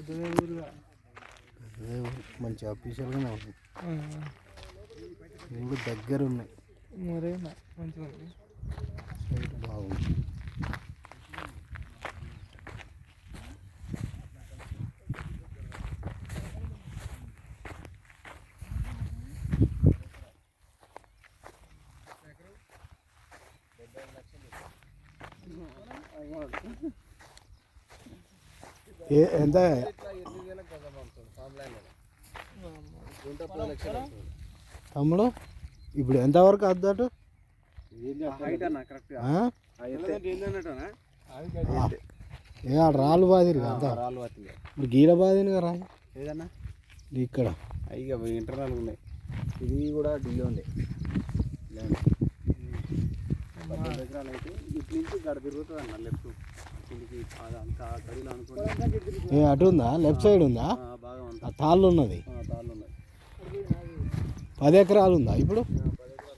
అదే మంచి ఆఫీషియల్గానే ఉంది. ఇవి దగ్గర ఉన్నాయి. మరేనా మంచిగా ఉంది. సైట్ బాగుంది. ఎంత తమ్ముడు ఇప్పుడు ఎంతవరకు అద్దటు ఏ రాళ్ళు బాదిరు అంతా ఇప్పుడు గీడ బాదిని కదా ఏదన్నా ఇక్కడ ఇక ఇంటర్నల్ ఉన్నాయి. ఇది కూడా ఢిల్లీ ఉంది. 15 ఎకరాలు అయితే ఇటు నుంచి గడ తిరుగుతుంది అన్న లెఫ్ట్ కిందికి అంతా గడిలో అనుకోండి. అటు ఉందా లెఫ్ట్ సైడ్ ఉందా బాగా ఆ తాళ్ళు ఉన్నది. తాళ్ళు ఉన్నాయి. 10 ఎకరాలు ఉందా ఇప్పుడు? 10 ఎకరాలు.